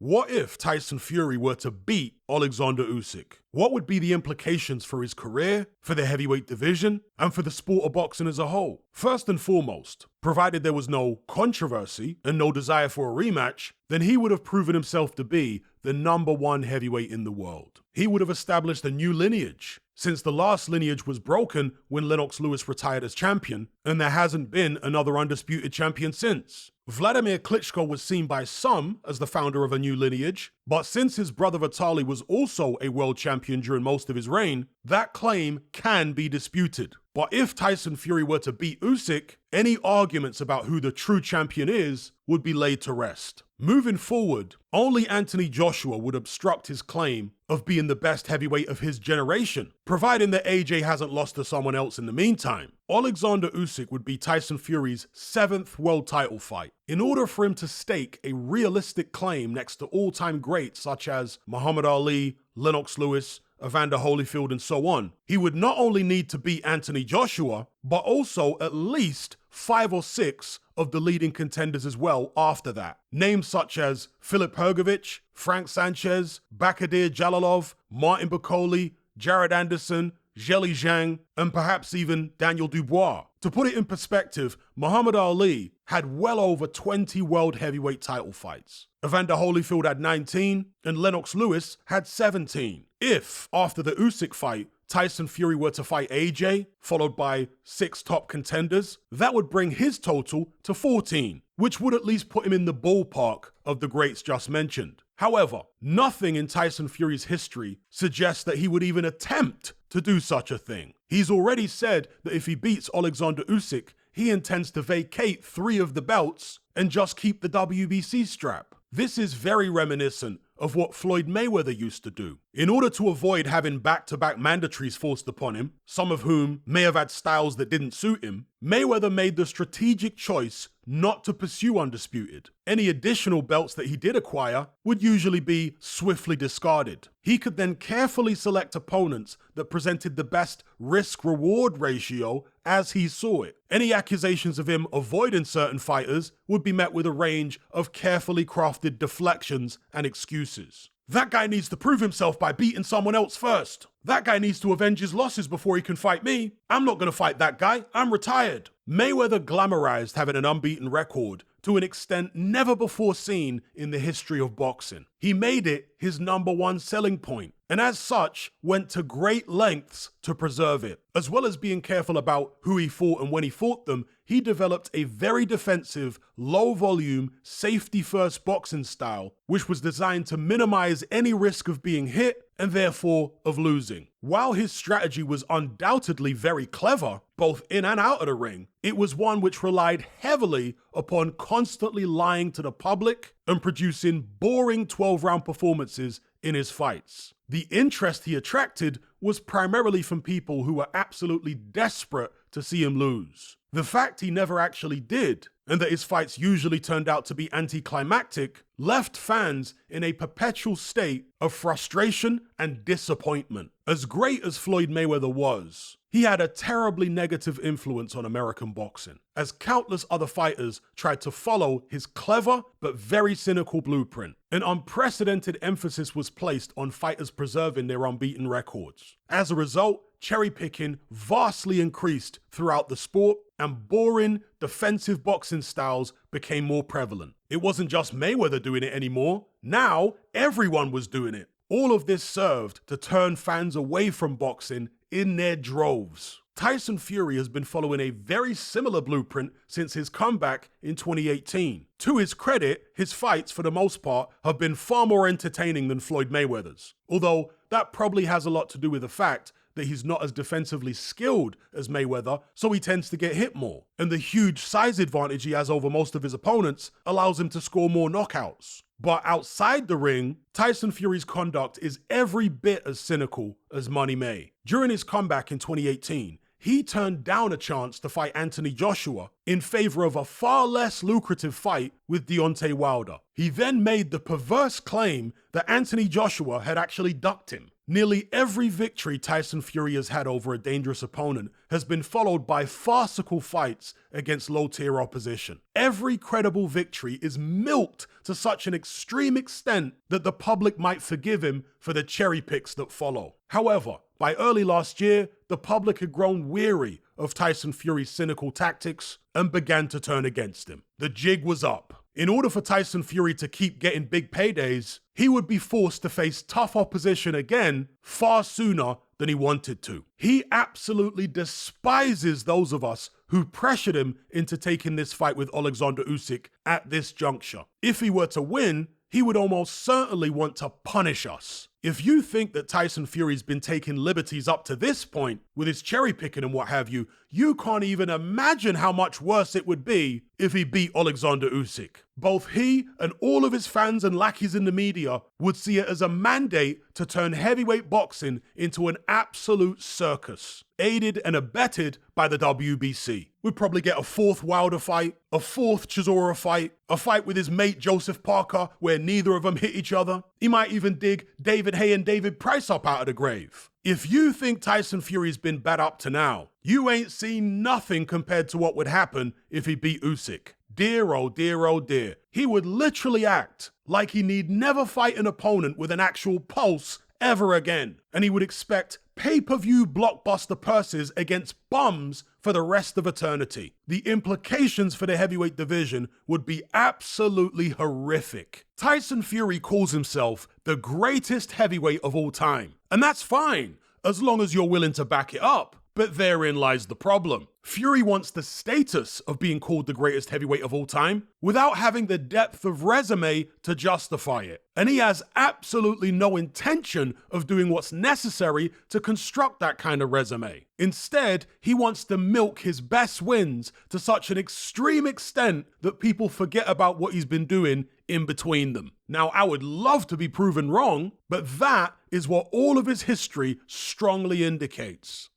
What if Tyson Fury were to beat Alexander Usyk? What would be the implications for his career, for the heavyweight division, and for the sport of boxing as a whole? First and foremost, provided there was no controversy and no desire for a rematch, then he would have proven himself to be the #1 heavyweight in the world. He would have established a new lineage, since the last lineage was broken when Lennox Lewis retired as champion, and there hasn't been another undisputed champion since. Vladimir Klitschko was seen by some as the founder of a new lineage, but since his brother Vitaly was also a world champion during most of his reign, that claim can be disputed. But if Tyson Fury were to beat Usyk, any arguments about who the true champion is would be laid to rest. Moving forward, only Anthony Joshua would obstruct his claim of being the best heavyweight of his generation, providing that AJ hasn't lost to someone else in the meantime. Alexander Usyk would be Tyson Fury's 7th world title fight. In order for him to stake a realistic claim next to all-time greats such as Muhammad Ali, Lennox Lewis, Evander Holyfield, and so on, he would not only need to beat Anthony Joshua, but also at least 5 or 6 of the leading contenders as well after that. Names such as Filip Hrgović, Frank Sanchez, Bakadir Jalolov, Martin Bakole, Jared Anderson, Zheli Zhang, and perhaps even Daniel Dubois. To put it in perspective, Muhammad Ali had well over 20 world heavyweight title fights. Evander Holyfield had 19, and Lennox Lewis had 17. If, after the Usyk fight, Tyson Fury were to fight AJ, followed by 6 top contenders, that would bring his total to 14, which would at least put him in the ballpark of the greats just mentioned. However, nothing in Tyson Fury's history suggests that he would even attempt to do such a thing. He's already said that if he beats Alexander Usyk, he intends to vacate 3 of the belts and just keep the WBC strap. This is very reminiscent of what Floyd Mayweather used to do. In order to avoid having back-to-back mandatories forced upon him, some of whom may have had styles that didn't suit him, Mayweather made the strategic choice not to pursue undisputed. Any additional belts that he did acquire would usually be swiftly discarded. He could then carefully select opponents that presented the best risk-reward ratio as he saw it. Any accusations of him avoiding certain fighters would be met with a range of carefully crafted deflections and excuses. That guy needs to prove himself by beating someone else first. That guy needs to avenge his losses before he can fight me. I'm not going to fight that guy. I'm retired. Mayweather glamorized having an unbeaten record to an extent never before seen in the history of boxing. He made it his #1 selling point, and as such, went to great lengths to preserve it. As well as being careful about who he fought and when he fought them, he developed a very defensive, low-volume, safety-first boxing style, which was designed to minimize any risk of being hit and therefore of losing. While his strategy was undoubtedly very clever, both in and out of the ring, it was one which relied heavily upon constantly lying to the public and producing boring 12-round performances in his fights. The interest he attracted was primarily from people who were absolutely desperate to see him lose. The fact he never actually did, and that his fights usually turned out to be anticlimactic, left fans in a perpetual state of frustration and disappointment. As great as Floyd Mayweather was, he had a terribly negative influence on American boxing, as countless other fighters tried to follow his clever but very cynical blueprint. An unprecedented emphasis was placed on fighters preserving their unbeaten records. As a result, cherry-picking vastly increased throughout the sport, and boring, defensive boxing styles became more prevalent. It wasn't just Mayweather doing it anymore. Now, everyone was doing it. All of this served to turn fans away from boxing in their droves. Tyson Fury has been following a very similar blueprint since his comeback in 2018. To his credit, his fights, for the most part, have been far more entertaining than Floyd Mayweather's. Although, that probably has a lot to do with the fact that he's not as defensively skilled as Mayweather, so he tends to get hit more. And the huge size advantage he has over most of his opponents allows him to score more knockouts. But outside the ring, Tyson Fury's conduct is every bit as cynical as Money May. During his comeback in 2018, he turned down a chance to fight Anthony Joshua in favor of a far less lucrative fight with Deontay Wilder. He then made the perverse claim that Anthony Joshua had actually ducked him. Nearly every victory Tyson Fury has had over a dangerous opponent has been followed by farcical fights against low-tier opposition. Every credible victory is milked to such an extreme extent that the public might forgive him for the cherry picks that follow. However, by early last year, the public had grown weary of Tyson Fury's cynical tactics and began to turn against him. The jig was up. In order for Tyson Fury to keep getting big paydays, he would be forced to face tough opposition again far sooner than he wanted to. He absolutely despises those of us who pressured him into taking this fight with Alexander Usyk at this juncture. If he were to win, he would almost certainly want to punish us. If you think that Tyson Fury's been taking liberties up to this point with his cherry picking and what have you, you can't even imagine how much worse it would be if he beat Alexander Usyk. Both he and all of his fans and lackeys in the media would see it as a mandate to turn heavyweight boxing into an absolute circus, aided and abetted by the WBC. We'd probably get a fourth Wilder fight, a fourth Chisora fight, a fight with his mate Joseph Parker where neither of them hit each other. He might even dig David Haye and David Price up out of the grave. If you think Tyson Fury's been bad up to now, you ain't seen nothing compared to what would happen if he beat Usyk. Dear, oh dear, oh dear. He would literally act like he need never fight an opponent with an actual pulse ever again. And he would expect pay-per-view blockbuster purses against bums for the rest of eternity. The implications for the heavyweight division would be absolutely horrific. Tyson Fury calls himself the greatest heavyweight of all time. And that's fine, as long as you're willing to back it up. But therein lies the problem. Fury wants the status of being called the greatest heavyweight of all time without having the depth of resume to justify it. And he has absolutely no intention of doing what's necessary to construct that kind of resume. Instead, he wants to milk his best wins to such an extreme extent that people forget about what he's been doing in between them. Now, I would love to be proven wrong, but that is what all of his history strongly indicates.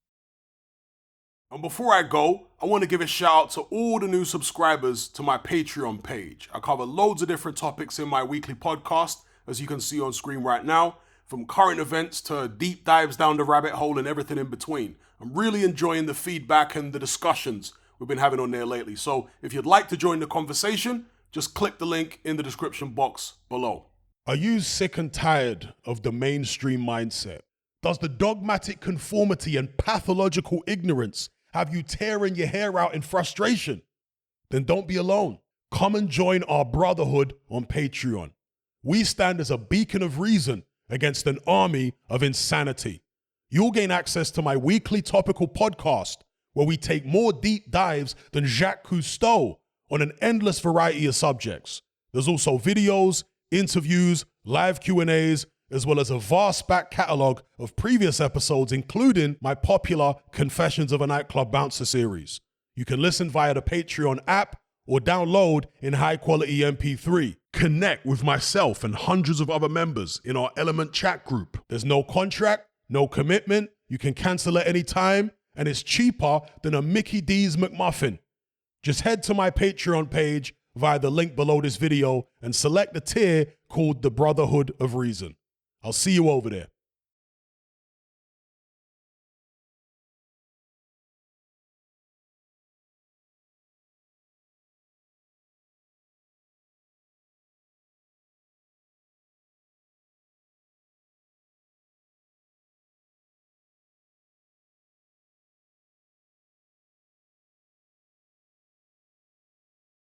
And before I go, I want to give a shout out to all the new subscribers to my Patreon page. I cover loads of different topics in my weekly podcast, as you can see on screen right now, from current events to deep dives down the rabbit hole and everything in between. I'm really enjoying the feedback and the discussions we've been having on there lately. So if you'd like to join the conversation, just click the link in the description box below. Are you sick and tired of the mainstream mindset? Does the dogmatic conformity and pathological ignorance have you tearing your hair out in frustration? Then don't be alone. Come and join our brotherhood on Patreon. We stand as a beacon of reason against an army of insanity. You'll gain access to my weekly topical podcast where we take more deep dives than Jacques Cousteau on an endless variety of subjects. There's also videos, interviews, live Q&As, as well as a vast back catalogue of previous episodes, including my popular Confessions of a Nightclub Bouncer series. You can listen via the Patreon app or download in high-quality MP3. Connect with myself and hundreds of other members in our Element chat group. There's no contract, no commitment, you can cancel at any time, and it's cheaper than a Mickey D's McMuffin. Just head to my Patreon page via the link below this video and select the tier called the Brotherhood of Reason. I'll see you over there.